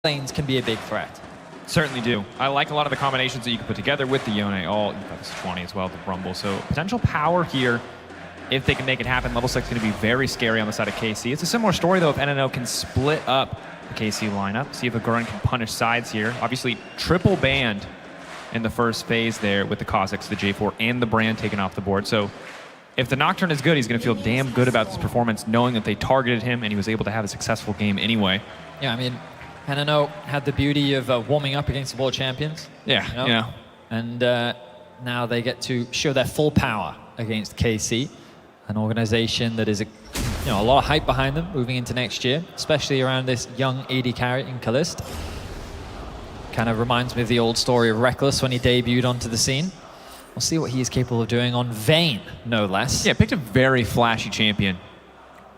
lanes can be a big threat. Certainly do. I like a lot of the combinations that you can put together with the Yone Old. You've got this 20 as well, the Rumble. So potential power here if they can make it happen. Level 6 is going to be very scary on the side of KC. It's a similar story, though, if NNO can split up the KC lineup, see if a Gurren can punish sides here. Obviously, triple banned in the first phase there with the Cossacks, the J4, and the Brand taken off the board. So if the Nocturne is good, he's going to feel damn good about this performance, knowing that they targeted him and he was able to have a successful game anyway. Yeah, I mean, NNO had the beauty of warming up against the world champions. Yeah, you know? yeah. And now they get to show their full power against KC, an organization that is a lot of hype behind them moving into next year, especially around this young AD carry in Kalist. Kind of reminds me of the old story of Reckless when he debuted onto the scene. We'll see what he is capable of doing on Vayne, no less. Yeah, picked a very flashy champion.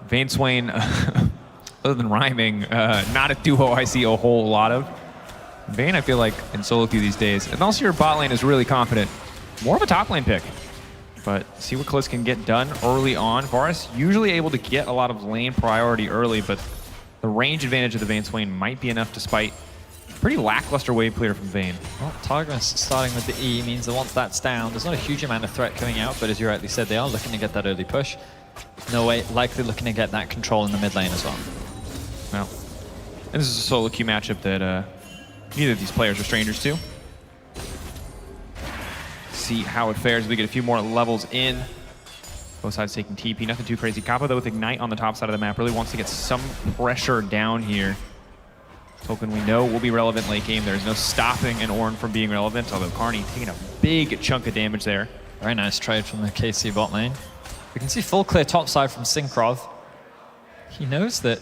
Vayne Swain, other than rhyming, not a duo I see a whole lot of. Vayne, I feel like, in solo queue these days, unless your bot lane is really confident, more of a top lane pick. But see what Kalist can get done early on. Varus usually able to get a lot of lane priority early, but the range advantage of the Vayne Swain might be enough despite pretty lackluster wave clear from Vayne. Well, Targus starting with the E means that once that's down, there's not a huge amount of threat coming out, but as you rightly said, they are looking to get that early push. No way, likely looking to get that control in the mid lane as well. Well, and this is a solo queue matchup that neither of these players are strangers to. See how it fares as we get a few more levels in. Both sides taking TP, nothing too crazy. Kappa, though, with Ignite on the top side of the map, really wants to get some pressure down here. Token we know will be relevant late game. There's no stopping an Ornn from being relevant, although Karni taking a big chunk of damage there. Very nice trade from the KC bot lane. We can see full clear top side from Synkrov. He knows that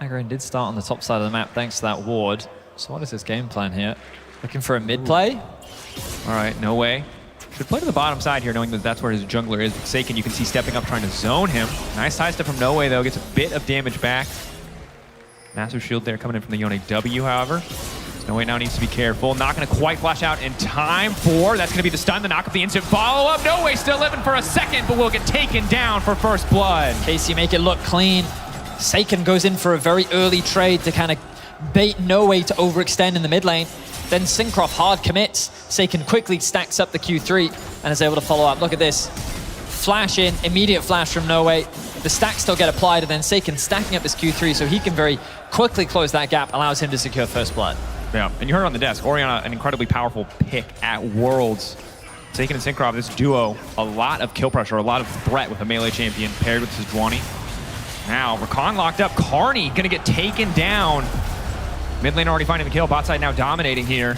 Aggron did start on the top side of the map thanks to that ward. So what is his game plan here? Looking for a mid play? All right, no way. Should play to the bottom side here, knowing that that's where his jungler is. Seiken, you can see stepping up, trying to zone him. Nice side step from No Way, though. Gets a bit of damage back. Massive shield there coming in from the Yone W, however. No Way now needs to be careful. Not going to quite flash out in time for... That's going to be the stun, the knock up, the instant follow-up. No Way still living for a second, but will get taken down for first blood. KC make it look clean. Seiken goes in for a very early trade to kind of bait No Way to overextend in the mid lane. Then Synkrov hard commits. Seiken quickly stacks up the Q3 and is able to follow up. Look at this. Flash in, immediate flash from No Way. The stacks still get applied, and then Seiken stacking up his Q3 so he can very quickly close that gap, allows him to secure first blood. Yeah, and you heard on the desk, Orianna, an incredibly powerful pick at Worlds. Seiken and Synkrov, this duo, a lot of kill pressure, a lot of threat with a melee champion paired with Sejuani. Now, Rakan locked up. Karni gonna get taken down. Mid lane already finding the kill. Bot side now dominating here.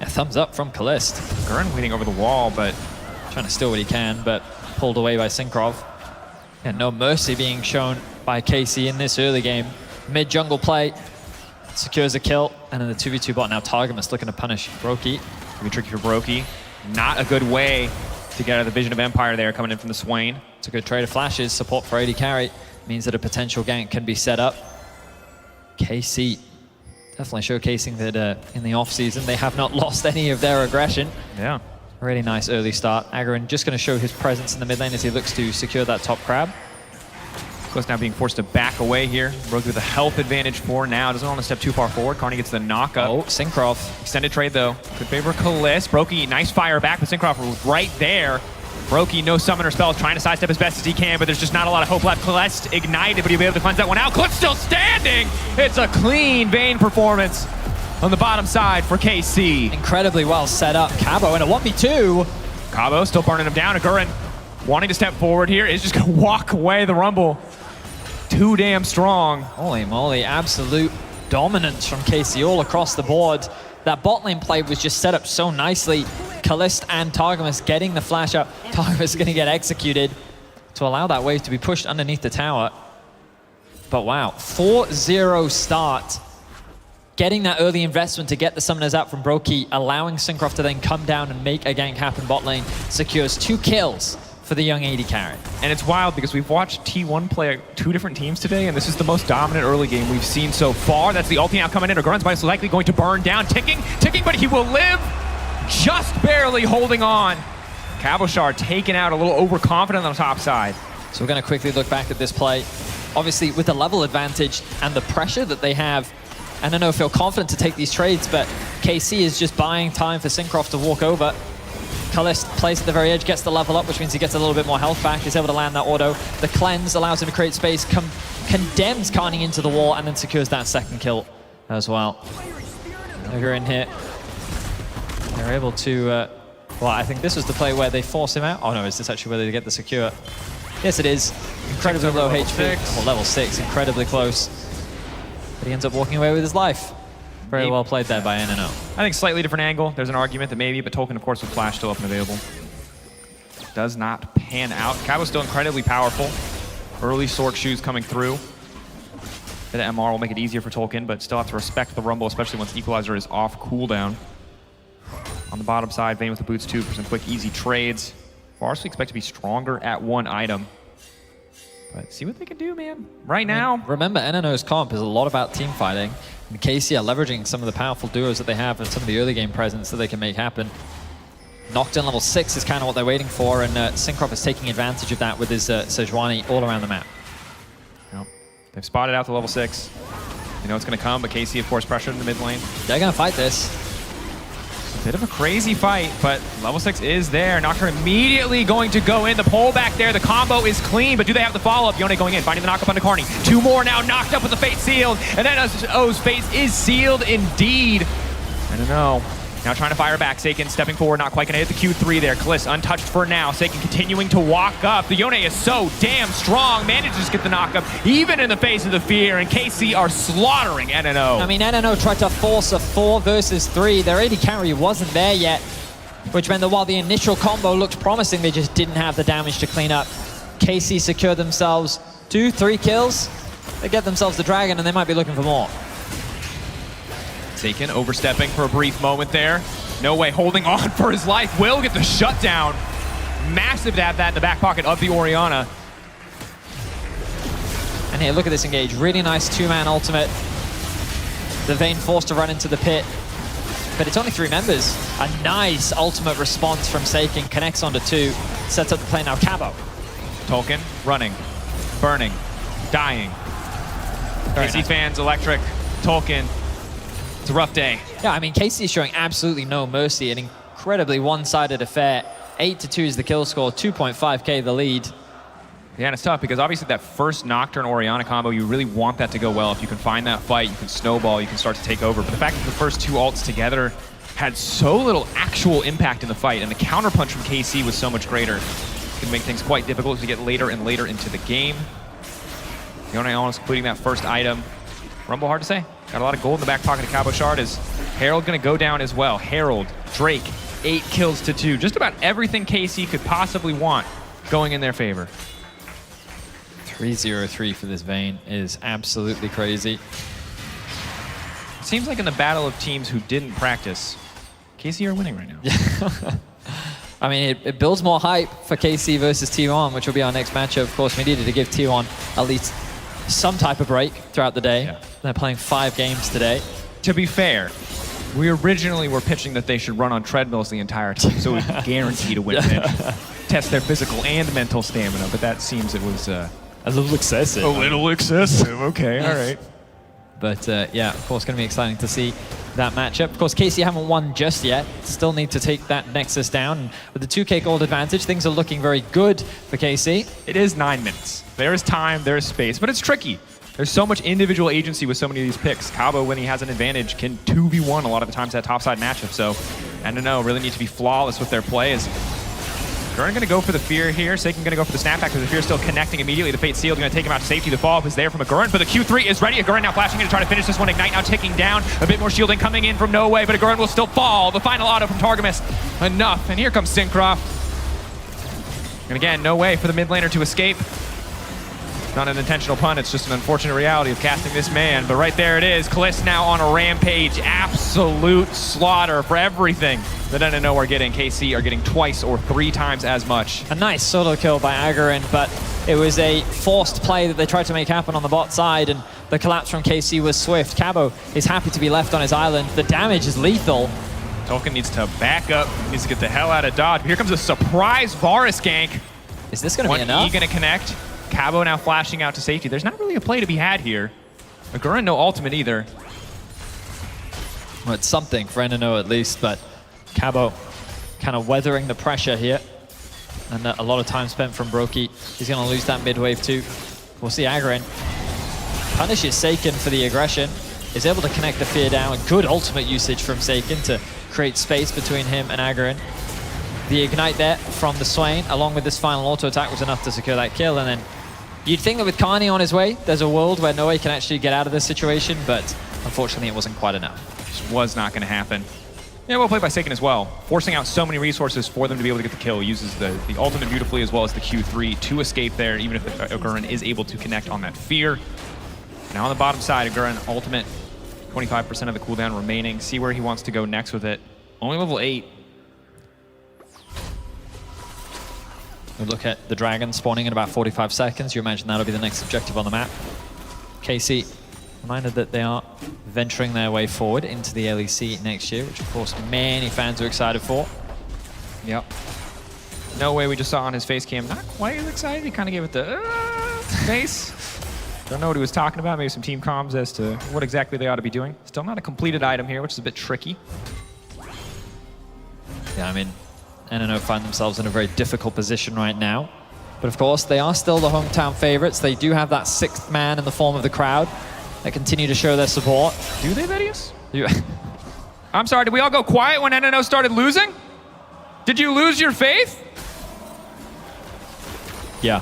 Yeah, thumbs up from Kalist. Gurren waiting over the wall, but trying to steal what he can, but pulled away by Synkrov. And no mercy being shown by KC in this early game. Mid jungle play, secures a kill, and in the 2v2 bot now Targamas looking to punish Brokey. Gonna be tricky for Brokey. Not a good way to get out of the Vision of Empire there coming in from the Swain. It's a good trade of flashes. Support for AD carry means that a potential gank can be set up. KC definitely showcasing that in the off-season they have not lost any of their aggression. Yeah. Really nice early start. Aggron just going to show his presence in the mid lane as he looks to secure that top crab. Kalist now being forced to back away here. Brokey with a health advantage for now. Doesn't want to step too far forward. Karni gets the knock-up. Oh, Synkrov. Extended trade, though. Could favor Kalist. Brokey, nice fire back, but Synkrov was right there. Brokey, no summoner spells, trying to sidestep as best as he can, but there's just not a lot of hope left. Kalist ignited, but he'll be able to cleanse that one out. Kalist still standing! It's a clean Vayne performance on the bottom side for KC. Incredibly well set up. Cabo in a 1v2. Cabo still burning him down. Gurren wanting to step forward here is just going to walk away the Rumble. Too damn strong. Holy moly, absolute dominance from KC all across the board. That bot lane play was just set up so nicely. Kalist and Targamas getting the flash out. Targamas is going to get executed to allow that wave to be pushed underneath the tower. But wow, 4-0 start. Getting that early investment to get the summoners out from Brokey, allowing Synkrov to then come down and make a gank happen bot lane, secures 2 kills for the young AD carry. And it's wild because we've watched T1 play 2 different teams today, and this is the most dominant early game we've seen so far. That's the ulti now coming in. Gurren's most likely going to burn down. Ticking, but he will live. Just barely holding on. Cabochard taken out, a little overconfident on the top side. So we're going to quickly look back at this play. Obviously, with the level advantage and the pressure that they have NNO feel confident to take these trades, but KC is just buying time for Syncroft to walk over. Kalist plays at the very edge, gets the level up, which means he gets a little bit more health back. He's able to land that auto. The cleanse allows him to create space, condemns Carney into the wall, and then secures that second kill as well. Over in here. They're able to, well, I think this was the play where they force him out. Oh no, is this actually where they get the secure? Yes, it is. Incredibly low HP. Well, level 6, incredibly close. But he ends up walking away with his life. Very well played there by NNO. I think slightly different angle. There's an argument that maybe, but Tolkien, of course, with Flash still up and available. Does not pan out. Cabo's still incredibly powerful. Early Sork shoes coming through. The MR will make it easier for Tolkien, but still have to respect the Rumble, especially once Equalizer is off cooldown. On the bottom side, Vayne with the boots too for some quick, easy trades. Vars we expect to be stronger at one item. But see what they can do, man. Right now. Remember, NNO's comp is a lot about team fighting. And KC are leveraging some of the powerful duos that they have and some of the early game presence that they can make happen. Knockdown level 6 is kind of what they're waiting for, and Syncroft is taking advantage of that with his Sejuani all around the map. Yep. They've spotted out the level 6. You know it's going to come, but KC, of course, pressured in the mid lane. They're going to fight this. A bit of a crazy fight, but level 6 is there. Nocturne immediately going to go in. The pull back there, the combo is clean, but do they have the follow-up? Yone going in, finding the knock-up onto Carney. 2 more now, knocked up with the fate sealed, and then NNO's fate is sealed indeed. I don't know. Now trying to fire back. Seiken stepping forward, not quite going to hit the Q3 there. Kalist untouched for now. Seiken continuing to walk up. The Yone is so damn strong. Manages to get the knock up, even in the face of the fear, and KC are slaughtering NNO. I mean, NNO tried to force a 4 versus 3. Their AD carry wasn't there yet, which meant that while the initial combo looked promising, they just didn't have the damage to clean up. KC secured themselves 2-3 kills. They get themselves the dragon, and they might be looking for more. Seiken overstepping for a brief moment there. No way, holding on for his life. Will get the shutdown. Massive to have that in the back pocket of the Orianna. And here, look at this engage. Really nice 2-man ultimate. The Vayne forced to run into the pit. But it's only 3 members. A nice ultimate response from Seiken. Connects onto 2. Sets up the play now. Cabo. Tolkien running, burning, dying. KC fans, electric. Tolkien. It's a rough day. Yeah, I mean, KC is showing absolutely no mercy. An incredibly one-sided affair. 8-2 is the kill score, 2.5k the lead. Yeah, and it's tough because obviously that first Nocturne Orianna combo, you really want that to go well. If you can find that fight, you can snowball, you can start to take over. But the fact that the first 2 ults together had so little actual impact in the fight, and the counterpunch from KC was so much greater, it can make things quite difficult to get later and later into the game. Yone almost completing that first item. Rumble, hard to say. Got a lot of gold in the back pocket of Cabo Shard. Is Herald going to go down as well? Herald, Drake, 8 kills to 2. Just about everything KC could possibly want going in their favor. 3-0-3 for this Vayne is absolutely crazy. It seems like in the battle of teams who didn't practice, KC are winning right now. I mean, it builds more hype for KC versus T1, which will be our next matchup. Of course, we needed to give T1 at least some type of break throughout the day. Yeah. They're playing 5 games today. To be fair, we originally were pitching that they should run on treadmills the entire time, so we could guarantee to win test their physical and mental stamina, but that seems it was a little excessive. A little excessive, okay, all right. But yeah, of course, going to be exciting to see that matchup. Of course, KC haven't won just yet. Still need to take that Nexus down. And with the 2k gold advantage, things are looking very good for KC. It is 9 minutes. There is time, there is space, but it's tricky. There's so much individual agency with so many of these picks. Cabo, when he has an advantage, can 2v1 a lot of the times that topside matchup. So, NNO really need to be flawless with their play. Gurren going to go for the fear here. Seiken going to go for the snapback because the fear still connecting immediately. The fate sealed going to take him out to safety. The follow-up is there from a Gurren, but the Q3 is ready. A Gurren now flashing in to try to finish this one. Ignite now ticking down. A bit more shielding coming in from No Way, but a Gurren will still fall. The final auto from Targamas. Enough. And here comes Syncroft. And again, No Way for the mid laner to escape. Not an intentional pun, it's just an unfortunate reality of casting this man. But right there it is. Kalist now on a rampage. Absolute slaughter for everything that NNO are getting. KC are getting twice or 3 times as much. A nice solo kill by Agarin, but it was a forced play that they tried to make happen on the bot side, and the collapse from KC was swift. Cabo is happy to be left on his island. The damage is lethal. Tolkien needs to back up. He needs to get the hell out of dodge. Here comes a surprise Varus gank. Is this going to be enough? 1E going to connect. Cabo now flashing out to safety. There's not really a play to be had here. Gurren no ultimate either. Well, it's something for NNO at least, but Cabo kind of weathering the pressure here. And a lot of time spent from Brokey. He's going to lose that mid-wave too. We'll see Agharin punishes Seiken for the aggression. Is able to connect the fear down. Good ultimate usage from Seiken to create space between him and Agharin. The ignite there from the Swain, along with this final auto attack, was enough to secure that kill. And then you'd think that with Karni on his way, there's a world where Noe can actually get out of this situation, but unfortunately it wasn't quite enough. Just was not going to happen. Yeah, well played by Seiken as well. Forcing out so many resources for them to be able to get the kill. Uses the ultimate beautifully as well as the Q3 to escape there, even if Agharin is able to connect on that fear. Now on the bottom side, Agharin ultimate, 25% of the cooldown remaining. See where he wants to go next with it. Only level 8. We look at the dragon spawning in about 45 seconds. You imagine that'll be the next objective on the map. KC reminded that they are venturing their way forward into the LEC next year, which of course many fans are excited for. Yep. No way, we just saw on his face cam, not quite as excited. He kind of gave it the face. Don't know what he was talking about. Maybe some team comms as to what exactly they ought to be doing. Still not a completed item here, which is a bit tricky. Yeah, I mean, NNO find themselves in a very difficult position right now. But of course, they are still the hometown favorites. They do have that 6th man in the form of the crowd that continue to show their support. Do they, Vedius? I'm sorry, did we all go quiet when NNO started losing? Did you lose your faith? Yeah.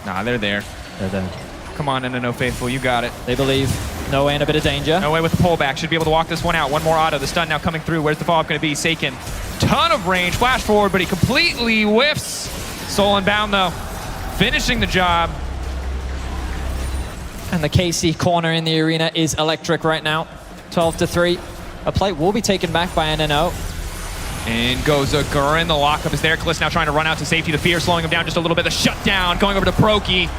Nah, they're there. They're there. Come on, NNO faithful, you got it. They believe. Noe in a bit of danger. Noe with the pullback, should be able to walk this one out. One more auto, the stun now coming through. Where's the follow-up going to be? Seiken, ton of range, flash forward, but he completely whiffs. Soul Unbound though, finishing the job. And the KC corner in the arena is electric right now. 12-3. A plate will be taken back by NNO. In goes Agharin, the lockup is there. Kliss now trying to run out to safety. The fear slowing him down just a little bit. The shutdown going over to Brokey.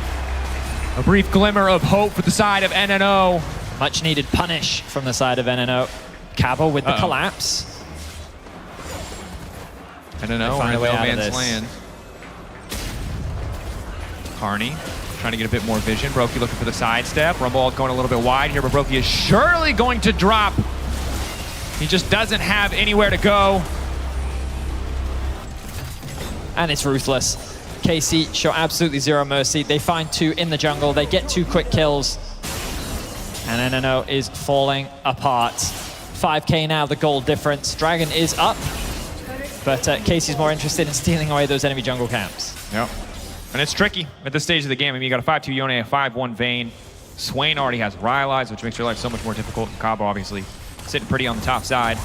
A brief glimmer of hope for the side of NNO. Much needed punish from the side of NNO. Cabo with the collapse. NNO in no man's land. Karni trying to get a bit more vision. Brokey looking for the sidestep. Rumble going a little bit wide here, but Brokey is surely going to drop. He just doesn't have anywhere to go. And it's ruthless. KC show absolutely zero mercy. They find 2 in the jungle. They get 2 quick kills. And NNO is falling apart. 5k now, the gold difference. Dragon is up. But KC's more interested in stealing away those enemy jungle camps. Yep. And it's tricky at this stage of the game. I mean, you got a 5-2 Yone, a 5-1 Vayne. Swain already has Rylai's, which makes your life so much more difficult. And Cabo, obviously, sitting pretty on the top side.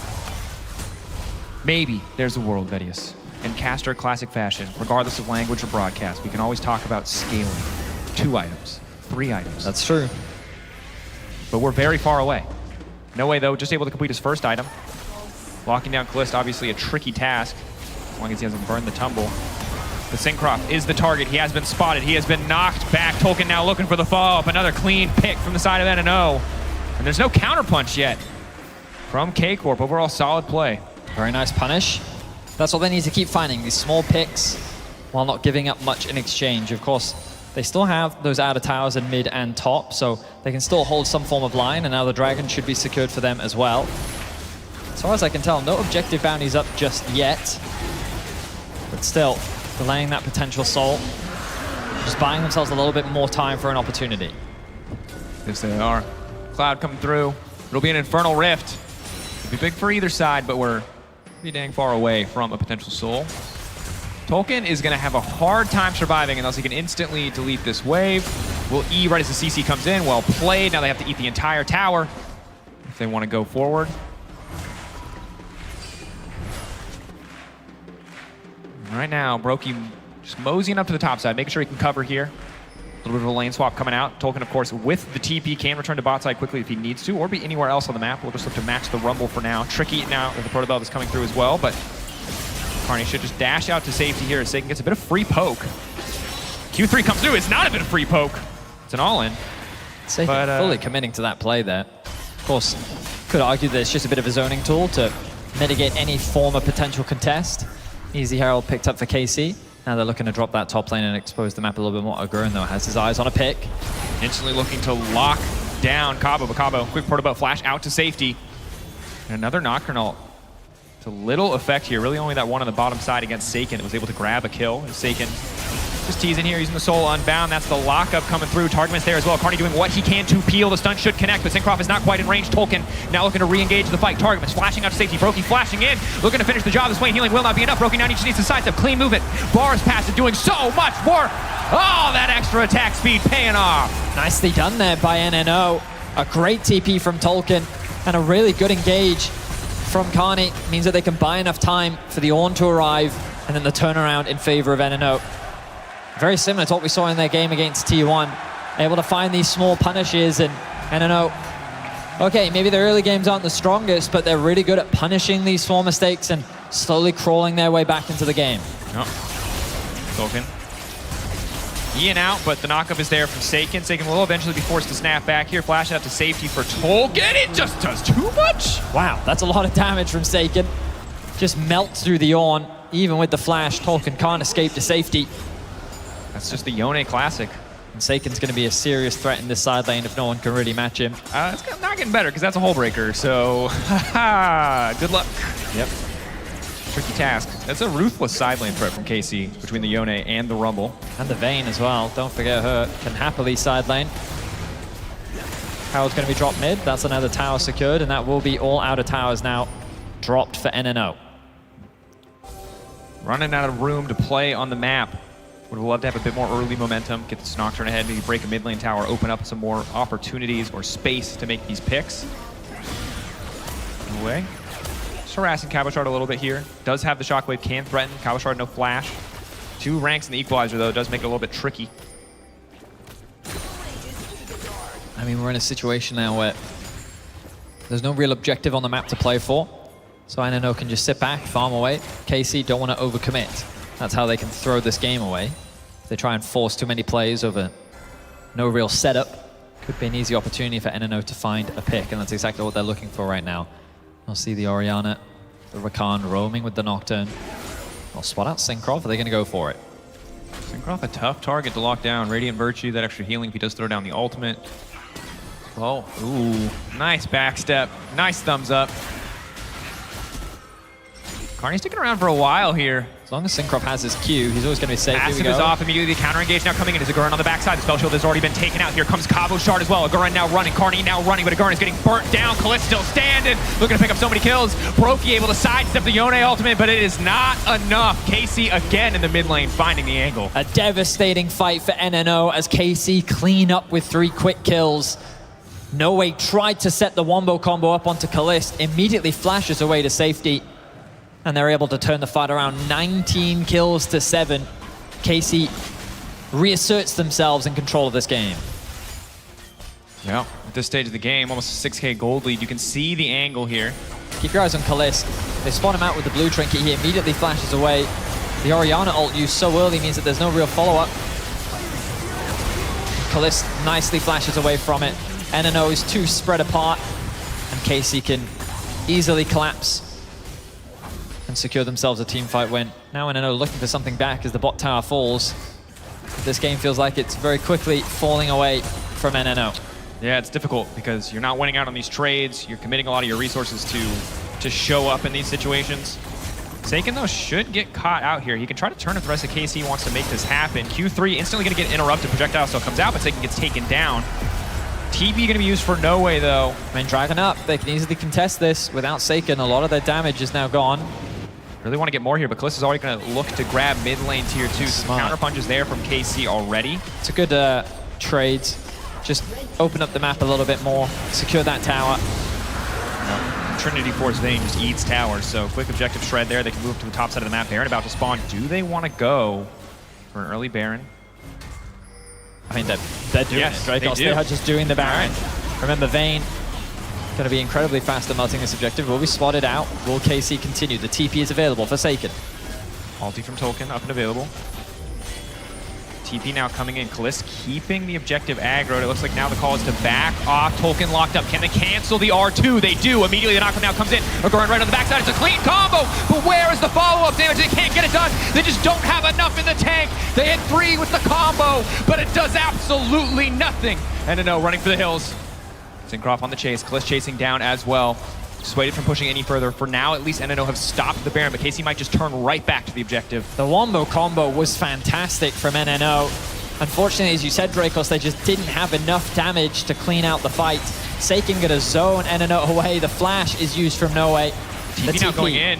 Maybe there's a world, Vedius. In Caster classic fashion, regardless of language or broadcast, we can always talk about scaling. 2 items, 3 items. That's true. But we're very far away. No way, though, just able to complete his first item. Locking down Kliss, obviously a tricky task, as long as he hasn't burned the tumble. The Syncroft is the target. He has been spotted. He has been knocked back. Tolkien now looking for the follow-up. Another clean pick from the side of NNO. And there's no counterpunch yet from K Corp. Overall, solid play. Very nice punish. That's all they need to keep finding, these small picks, while not giving up much in exchange. Of course, they still have those outer towers in mid and top, so they can still hold some form of line, and now the dragon should be secured for them as well. As far as I can tell, no objective bounties up just yet. But still, delaying that potential soul. Just buying themselves a little bit more time for an opportunity. Yes, they are. Cloud coming through. It'll be an Infernal Rift. It'll be big for either side, but we're pretty dang far away from a potential soul. Tolkien is going to have a hard time surviving unless he can instantly delete this wave. Will E right as the CC comes in. Well played. Now they have to eat the entire tower if they want to go forward. Right now, Brokey just moseying up to the top side, making sure he can cover here. A little bit of a lane swap coming out. Tolkien, of course, with the TP, can return to bot side quickly if he needs to, or be anywhere else on the map. We'll just look to match the Rumble for now. Tricky now with the Protobell that's coming through as well, but Karni should just dash out to safety here as Seiken gets a bit of free poke. Q3 comes through. It's not a bit of free poke. It's an all-in. Seiken fully committing to that play there. Of course, could argue that it's just a bit of a zoning tool to mitigate any form of potential contest. Easy Herald picked up for KC. Now they're looking to drop that top lane and expose the map a little bit more. Agharin, though, has his eyes on a pick. Instantly looking to lock down Cabo, but Cabo, quick Protobell flash out to safety. And another Nocturnal. It's a little effect here. Really only that one on the bottom side against Seiken that was able to grab a kill. And Seiken just teasing here, using the Soul Unbound. That's the lockup coming through. Targetman's there as well. Carney doing what he can to peel. The stun should connect, but Syncroft is not quite in range. Tolkien now looking to re-engage the fight. Targetman's flashing out to safety. Brokey flashing in, looking to finish the job. This way healing will not be enough. Brokey now just needs to sidestep. Clean movement. Bars passive doing so much work. Oh, that extra attack speed paying off. Nicely done there by NNO. A great TP from Tolkien and a really good engage from Carney. Means that they can buy enough time for the Ornn to arrive and then the turnaround in favor of NNO. Very similar to what we saw in their game against T1. Able to find these small punishes, and NNO, okay, maybe their early games aren't the strongest, but they're really good at punishing these small mistakes and slowly crawling their way back into the game. Yep. Tolkien. Ian out, but the knockup is there from Seiken. Seiken will eventually be forced to snap back here. Flash out to safety for Tolkien. It just does too much. Wow, that's a lot of damage from Seiken. Just melts through the Ornn. Even with the flash, Tolkien can't escape to safety. That's just the Yone classic. And Seiken's going to be a serious threat in this side lane if no one can really match him. It's not getting better because that's a hole breaker, so good luck. Yep. Tricky task. That's a ruthless side lane threat from KC between the Yone and the Rumble. And the Vayne as well. Don't forget her. Can happily side lane. Tower's going to be dropped mid. That's another tower secured, and that will be all outer towers now dropped for NNO. Running out of room to play on the map. Would love to have a bit more early momentum, get this Nocturne ahead, maybe break a mid lane tower, open up some more opportunities or space to make these picks. Away. Just harassing Cabochard a little bit here. Does have the Shockwave, can threaten. Cabochard no flash. 2 ranks in the Equalizer though, does make it a little bit tricky. I mean, we're in a situation now where there's no real objective on the map to play for. So NNO can just sit back, farm away. KC don't want to overcommit. That's how they can throw this game away. If they try and force too many plays over no real setup, could be an easy opportunity for NNO to find a pick, and that's exactly what they're looking for right now. I'll see the Orianna, the Rakan roaming with the Nocturne. I'll spot out Syncroft. Are they going to go for it? Syncroft, a tough target to lock down. Radiant Virtue, that extra healing if he does throw down the ultimate. Oh, ooh, nice backstep. Nice thumbs up. Carney's sticking around for a while here. As long as Syncroft has his Q, he's always going to be safe. Passive is off immediately. The counter engage now coming in. Is Agurin on the backside? The spell shield has already been taken out. Here comes Cabochard as well. Agurin now running. Carney now running, but Agurin is getting burnt down. Kalist still standing. Looking to pick up so many kills. Brokey able to sidestep the Yone ultimate, but it is not enough. KC again in the mid lane, finding the angle. A devastating fight for NNO as KC clean up with 3 quick kills. No Way tried to set the wombo combo up onto Kalist. Immediately flashes away to safety. And they're able to turn the fight around. 19 kills to 7. KC reasserts themselves in control of this game. Yeah, at this stage of the game, almost a 6K gold lead. You can see the angle here. Keep your eyes on Kalist. They spot him out with the blue trinket. He immediately flashes away. The Orianna ult used so early means that there's no real follow-up. Kalist nicely flashes away from it. NNO is too spread apart, and KC can easily collapse and secure themselves a team fight win. Now NNO looking for something back as the bot tower falls. This game feels like it's very quickly falling away from NNO. Yeah, it's difficult because you're not winning out on these trades. You're committing a lot of your resources to show up in these situations. Seiken, though, should get caught out here. He can try to turn if the rest of KC wants to make this happen. Q3 instantly going to get interrupted. Projectile still comes out, but Seiken gets taken down. TP going to be used for No Way, though. Main Dragon up. They can easily contest this. Without Seiken, a lot of their damage is now gone. Really want to get more here, but Kalist is already going to look to grab mid lane tier 2. So counter punches there from KC already. It's a good trade. Just open up the map a little bit more. Secure that tower. Trinity Force Vayne just eats towers, so quick objective shred there. They can move to the top side of the map. Baron about to spawn. Do they want to go for an early Baron? I mean, they're doing it, right? They are just doing the Baron. Remember, Vayne going to be incredibly fast at melting this objective. Will be spotted out. Will KC continue? The TP is available for Seiken. Ulti from Tolkien, up and available. TP now coming in. Kalist keeping the objective aggroed. It looks like now the call is to back off. Tolkien locked up. Can they cancel the R2? They do. Immediately the knockup now comes in. Agurin right on the backside. It's a clean combo. But where is the follow-up damage? They can't get it done. They just don't have enough in the tank. They hit 3 with the combo, but it does absolutely nothing. NNO running for the hills. Syncroft on the chase. Kalist chasing down as well. dissuaded from pushing any further. For now, at least NNO have stopped the Baron, but KC might just turn right back to the objective. The wombo combo was fantastic from NNO. Unfortunately, as you said, Dracos, they just didn't have enough damage to clean out the fight. Seiken got a zone NNO away. The flash is used from No Way. TP now going in.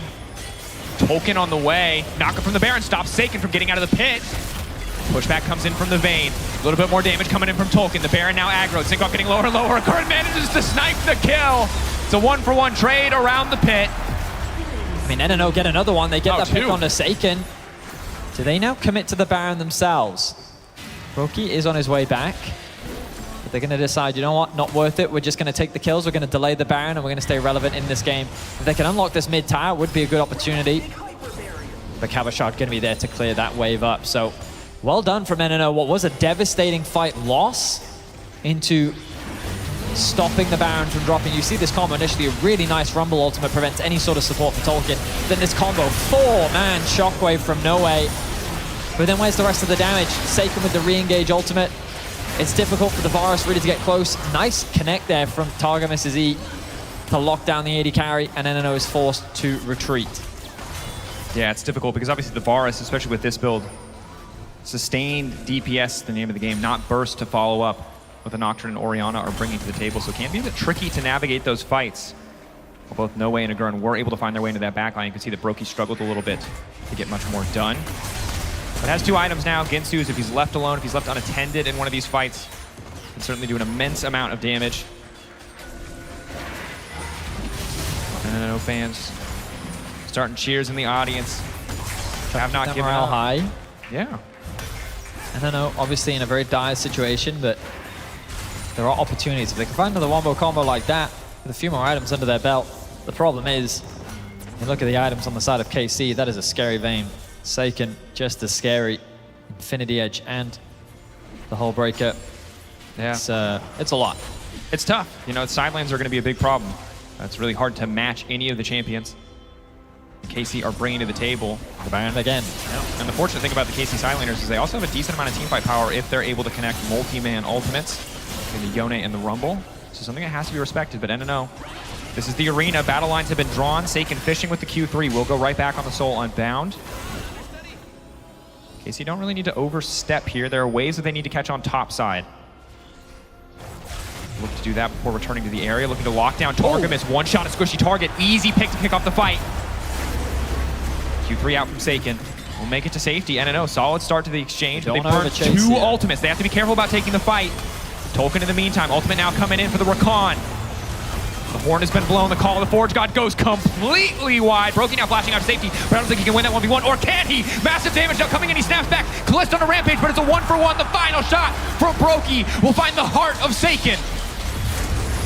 Tolkien on the way. Knock from the Baron stops Seiken from getting out of the pit. Pushback comes in from the Vayne. A little bit more damage coming in from Tolkien. The Baron now aggroed. Sinkoff getting lower and lower. Current manages to snipe the kill. It's a 1-for-1 trade around the pit. I mean, NNO get another one. They get that pick onto Seiken. Do they now commit to the Baron themselves? Brokey is on his way back. But they're going to decide, you know what, not worth it. We're just going to take the kills. We're going to delay the Baron, and we're going to stay relevant in this game. If they can unlock this mid tower, it would be a good opportunity. But Kavashard going to be there to clear that wave up. So, well done from NNO. What was a devastating fight loss into stopping the Baron from dropping. You see this combo initially, a really nice Rumble ultimate prevents any sort of support for Tolkien. Then this combo, 4-man shockwave from No Way. But then where's the rest of the damage? Seiken with the re-engage ultimate. It's difficult for the Varus really to get close. Nice connect there from Targamas' E to lock down the AD carry, and NNO is forced to retreat. Yeah, it's difficult because obviously the Varus, especially with this build, sustained DPS, the name of the game, not burst to follow up with the Nocturne and Orianna are bringing to the table, so it can be a bit tricky to navigate those fights. Well, both No Way and Agurn were able to find their way into that backline. You can see that Brokey struggled a little bit to get much more done. But has 2 items now. Ginsu's, if he's left alone, if he's left unattended in one of these fights, can certainly do an immense amount of damage. NNO fans starting cheers in the audience. Have not given up. High. Yeah. NNO obviously in a very dire situation, but there are opportunities. If they can find another wombo combo like that with a few more items under their belt, the problem is, you look at the items on the side of KC, that is a scary Vayne. Seiken, just as scary. Infinity Edge and the whole breaker. Yeah. It's a lot. It's tough. You know, side lanes are going to be a big problem. It's really hard to match any of the champions KC are bringing to the table. The Baron again. Yeah. And the fortunate thing about the KC side laners is they also have a decent amount of teamfight power if they're able to connect multi-man ultimates in the Yone and the Rumble. So something that has to be respected, but NNO, this is the arena. Battle lines have been drawn. Seiken fishing with the Q3. We'll go right back on the Soul Unbound. KC don't really need to overstep here. There are waves that they need to catch on top side. Look to do that before returning to the area. Looking to lock down Targamas. One shot, a squishy target. Easy pick to kick off the fight. Q3 out from Seiken. We'll make it to safety. NNO, solid start to the exchange. They burned 2 ultimates. They have to be careful about taking the fight. Tolkien in the meantime. Ultimate now coming in for the Rakan. The horn has been blown. The Call of the Forge God goes completely wide. Brokey now flashing out to safety, but I don't think he can win that 1v1, or can he? Massive damage now coming in. He snaps back. Kalista on a rampage, but it's a 1-for-1. The final shot from Brokey will find the heart of Seiken.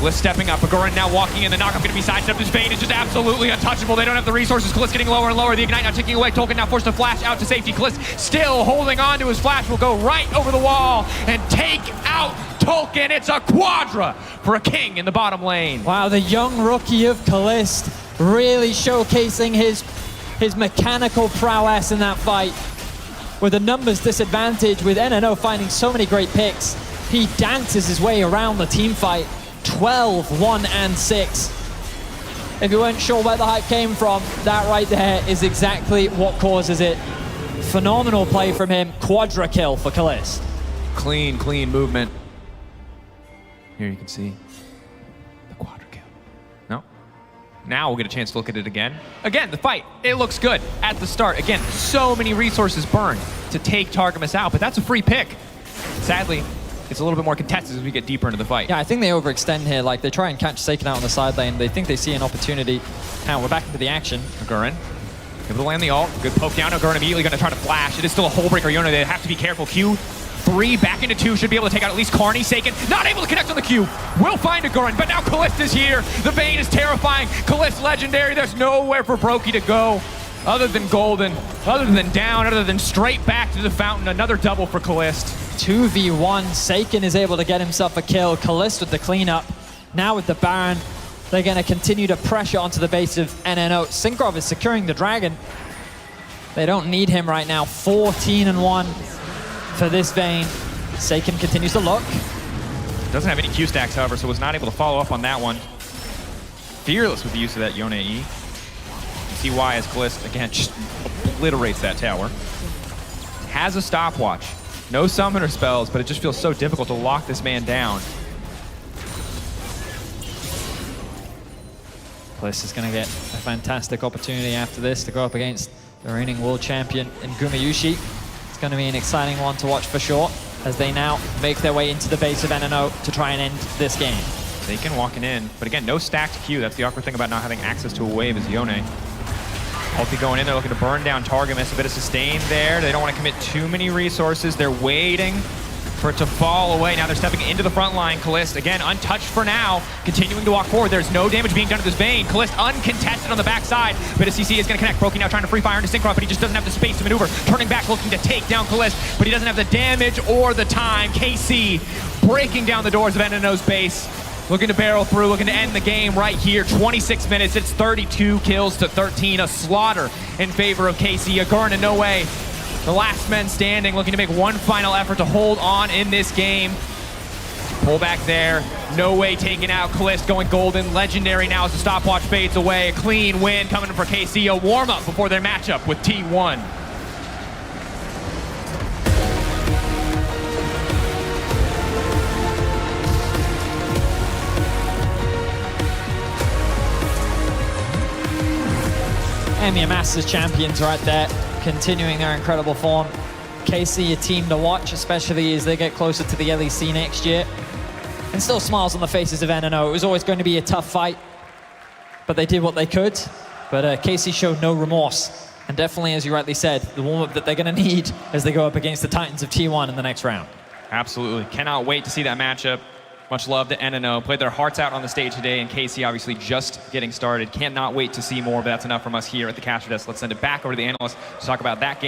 Kalista stepping up. Agurn now walking in. The knockup going to be sidestepped. His Vayne is just absolutely untouchable. They don't have the resources. Kalista getting lower and lower. The Ignite now ticking away. Tolkien now forced to flash out to safety. Kalista still holding on to his flash. Will go right over the wall and take out Tolkien. It's a quadra for a king in the bottom lane. Wow, the young rookie of Kalist really showcasing his mechanical prowess in that fight. With a numbers disadvantage, with NNO finding so many great picks, he dances his way around the team fight. 12, 1, and 6. If you weren't sure where the hype came from, that right there is exactly what causes it. Phenomenal play from him. Quadra kill for Kalist. Clean movement. Here you can see the quadra kill. No? Now we'll get a chance to look at it again. Again, the fight, it looks good at the start. Again, so many resources burned to take Targamas out, but that's a free pick. Sadly, it's a little bit more contested as we get deeper into the fight. Yeah, I think they overextend here. Like, they try and catch Seiken out on the side lane. They think they see an opportunity. Now we're back into the action. Agurn able to land the ult. Good poke down. Agurn immediately going to try to flash. It is still a hole breaker. Yone, they have to be careful. Q3 back into 2. Should be able to take out at least Karni. Seiken not able to connect on the Q. Will find Agurn, but now Kalist is here. The Vayne is terrifying. Kalist legendary. There's nowhere for Brokey to go other than golden, other than down, other than straight back to the fountain. Another double for Kalist. 2v1, Seiken is able to get himself a kill. Kalist with the cleanup. Now with the Baron, they're going to continue to pressure onto the base of NNO. Synkrov is securing the dragon. They don't need him right now. 14-1 for this Vayne. Seiken continues to look. Doesn't have any Q stacks, however, so was not able to follow up on that one. fearless with the use of that Yone E. See why as Kalist, again, just obliterates that tower. Has a stopwatch. No summoner spells, but it just feels so difficult to lock this man down. Kalist is going to get a fantastic opportunity after this to go up against the reigning world champion in Gumayushi. It's going to be an exciting one to watch for sure, as they now make their way into the base of NNO to try and end this game. Taken walking in, but again, no stacked Q. That's the awkward thing about not having access to a wave is Yone. Ulti going in, they're looking to burn down Targamas. A bit of sustain there. They don't want to commit too many resources. They're waiting for it to fall away. Now they're stepping into the front line. Kalist, again, untouched for now, continuing to walk forward. There's no damage being done to this Vayne. Kalist uncontested on the backside. Bit of CC is going to connect. Broky now trying to free fire into Synchron, but he just doesn't have the space to maneuver. Turning back, looking to take down Kalist, but he doesn't have the damage or the time. KC breaking down the doors of NNO's base. Looking to barrel through, looking to end the game right here. 26 minutes, it's 32 kills to 13. A slaughter in favor of KC. Agurna, no way. The last men standing, looking to make one final effort to hold on in this game. Pull back there, no way taken out. Kalist going golden, legendary now as the stopwatch fades away. A clean win coming for KC, a warm-up before their matchup with T1. EMEA Masters champions right there, continuing their incredible form. KC, a team to watch, especially as they get closer to the LEC next year. And still smiles on the faces of NNO. It was always going to be a tough fight, but they did what they could. But KC showed no remorse. And definitely, as you rightly said, the warm-up that they're going to need as they go up against the Titans of T1 in the next round. Absolutely. Cannot wait to see that matchup. Much love to NNO. Played their hearts out on the stage today, and KC obviously just getting started. Cannot wait to see more, but that's enough from us here at the Caster Desk. Let's send it back over to the analysts to talk about that game.